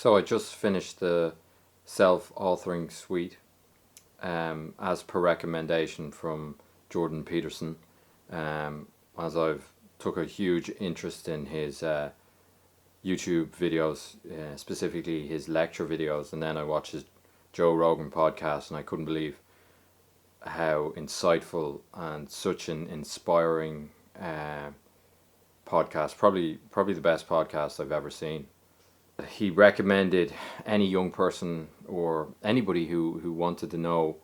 So I just finished the self-authoring suite as per recommendation from Jordan Peterson, as I've took a huge interest in his YouTube videos, specifically his lecture videos, and then I watched his Joe Rogan podcast, and I couldn't believe how insightful and such an inspiring podcast. Probably the best podcast I've ever seen. He recommended any young person or anybody who wanted to know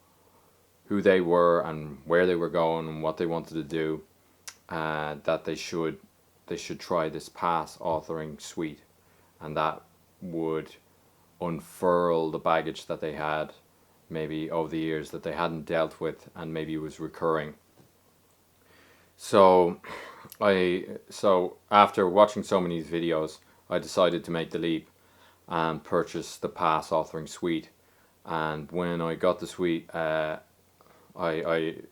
who they were and where they were going and what they wanted to do, that they should try this pass authoring suite, and that would unfurl the baggage that they had maybe over the years that they hadn't dealt with and maybe was recurring. So after watching so many videos, I decided to make the leap and purchase the pass authoring suite. And when I got the suite, I read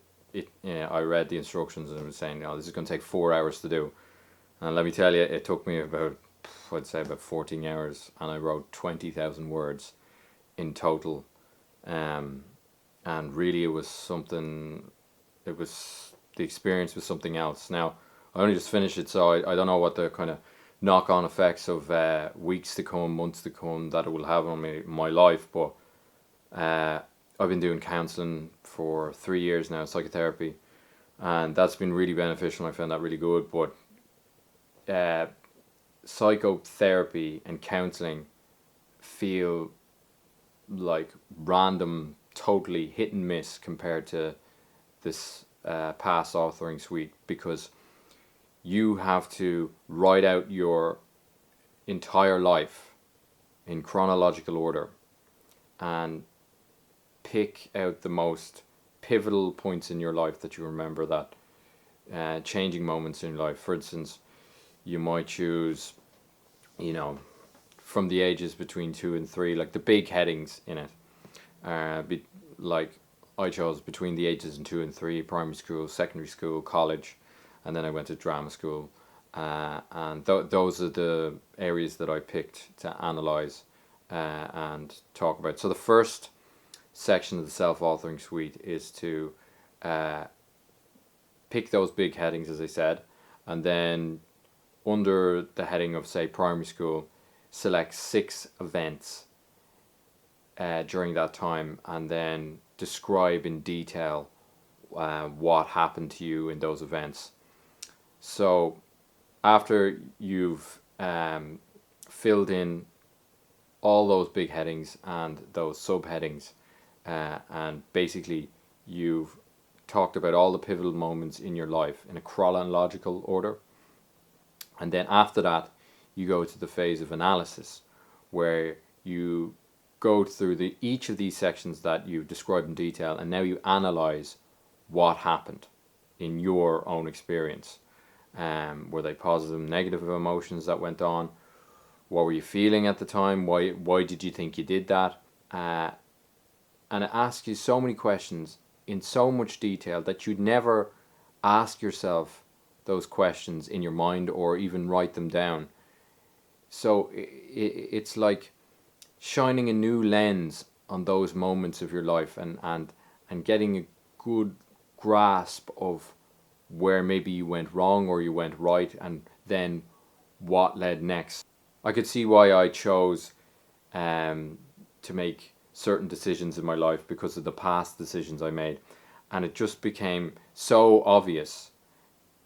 the instructions, and it was saying, this is going to take 4 hours to do. And let me tell you, it took me about 14 hours, and I wrote 20,000 words in total. And really, the experience was something else. Now, I only just finished it, so I don't know what the kind of knock-on effects of weeks to come, months to come that it will have on my life, but I've been doing counselling for 3 years now, psychotherapy, and that's been really beneficial. I found that really good, but psychotherapy and counselling feel like random, totally hit and miss compared to this pass authoring suite, because you have to write out your entire life in chronological order and pick out the most pivotal points in your life that you remember, that changing moments in your life. For instance, you might choose, from the ages between 2 and 3, like the big headings in it. Like I chose between the ages of 2 and 3, primary school, secondary school, college, and then I went to drama school. And those are the areas that I picked to analyze and talk about. So the first section of the self-authoring suite is to pick those big headings, as I said, and then under the heading of, say, primary school, select 6 events during that time, and then describe in detail what happened to you in those events. So after you've filled in all those big headings and those subheadings, and basically you've talked about all the pivotal moments in your life in a chronological order, and then after that you go to the phase of analysis, where you go through each of these sections that you've described in detail, and now you analyze what happened in your own experience. Were they positive and negative emotions that went on? What were you feeling at the time? Why did you think you did that? And it asks you so many questions in so much detail that you'd never ask yourself those questions in your mind or even write them down. So it's like shining a new lens on those moments of your life, and getting a good grasp of where maybe you went wrong or you went right, and then what led next. I could see why I chose to make certain decisions in my life because of the past decisions I made, and it just became so obvious,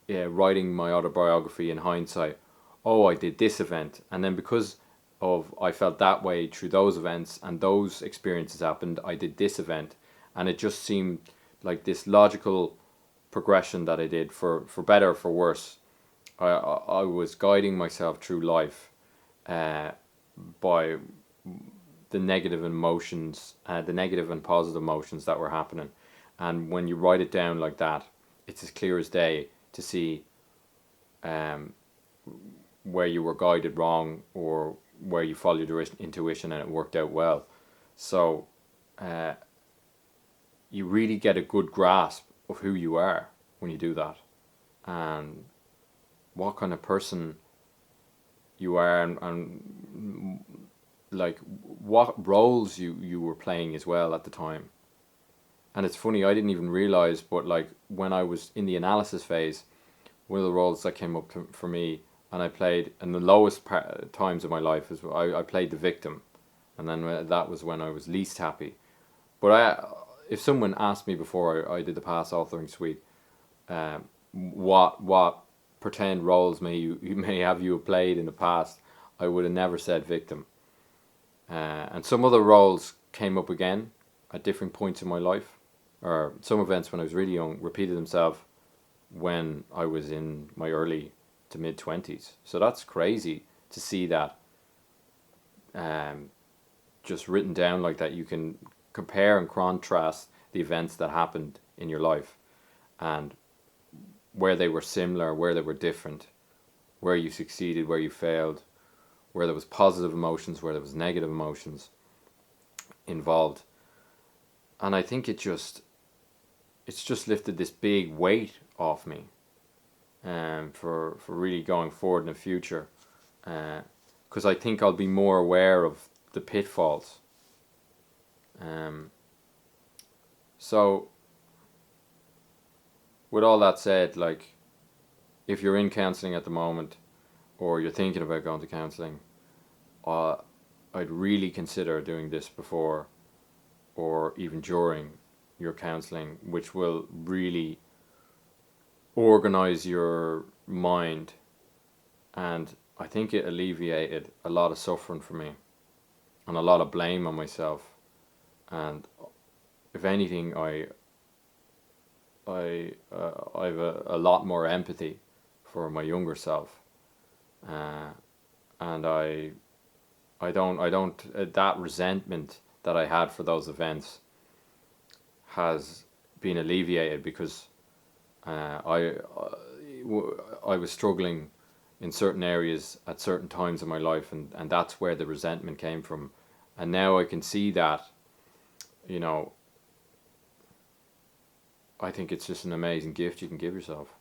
writing my autobiography in hindsight. Oh, I did this event, and then because of I felt that way through those events and those experiences happened, I did this event, and it just seemed like this logical progression that I did, for better or for worse. I was guiding myself through life by the negative emotions, the negative and positive emotions that were happening. And when you write it down like that, it's as clear as day to see where you were guided wrong or where you followed your intuition and it worked out well. So you really get a good grasp of who you are when you do that, and what kind of person you are, and like what roles you were playing as well at the time. And it's funny, I didn't even realize, but like when I was in the analysis phase, one of the roles that came up for me, and I played in the lowest times of my life, is I played the victim, and then that was when I was least happy. But if someone asked me before I did the past authoring suite, what pretend roles may have you played in the past, I would have never said victim. And some other roles came up again at different points in my life, or some events when I was really young repeated themselves when I was in my early to mid 20s. So that's crazy to see that just written down like that. You can compare and contrast the events that happened in your life and where they were similar, where they were different, where you succeeded, where you failed, where there was positive emotions, where there was negative emotions involved. And I think it's just lifted this big weight off me, for really going forward in the future, because I think I'll be more aware of the pitfalls. So with all that said, like if you're in counselling at the moment or you're thinking about going to counselling, I'd really consider doing this before or even during your counselling, which will really organize your mind. And I think it alleviated a lot of suffering for me and a lot of blame on myself. And if anything, I've a lot more empathy for my younger self, and I don't that resentment that I had for those events has been alleviated because I was struggling in certain areas at certain times in my life, and that's where the resentment came from. And now I can see that, you know, I think it's just an amazing gift you can give yourself.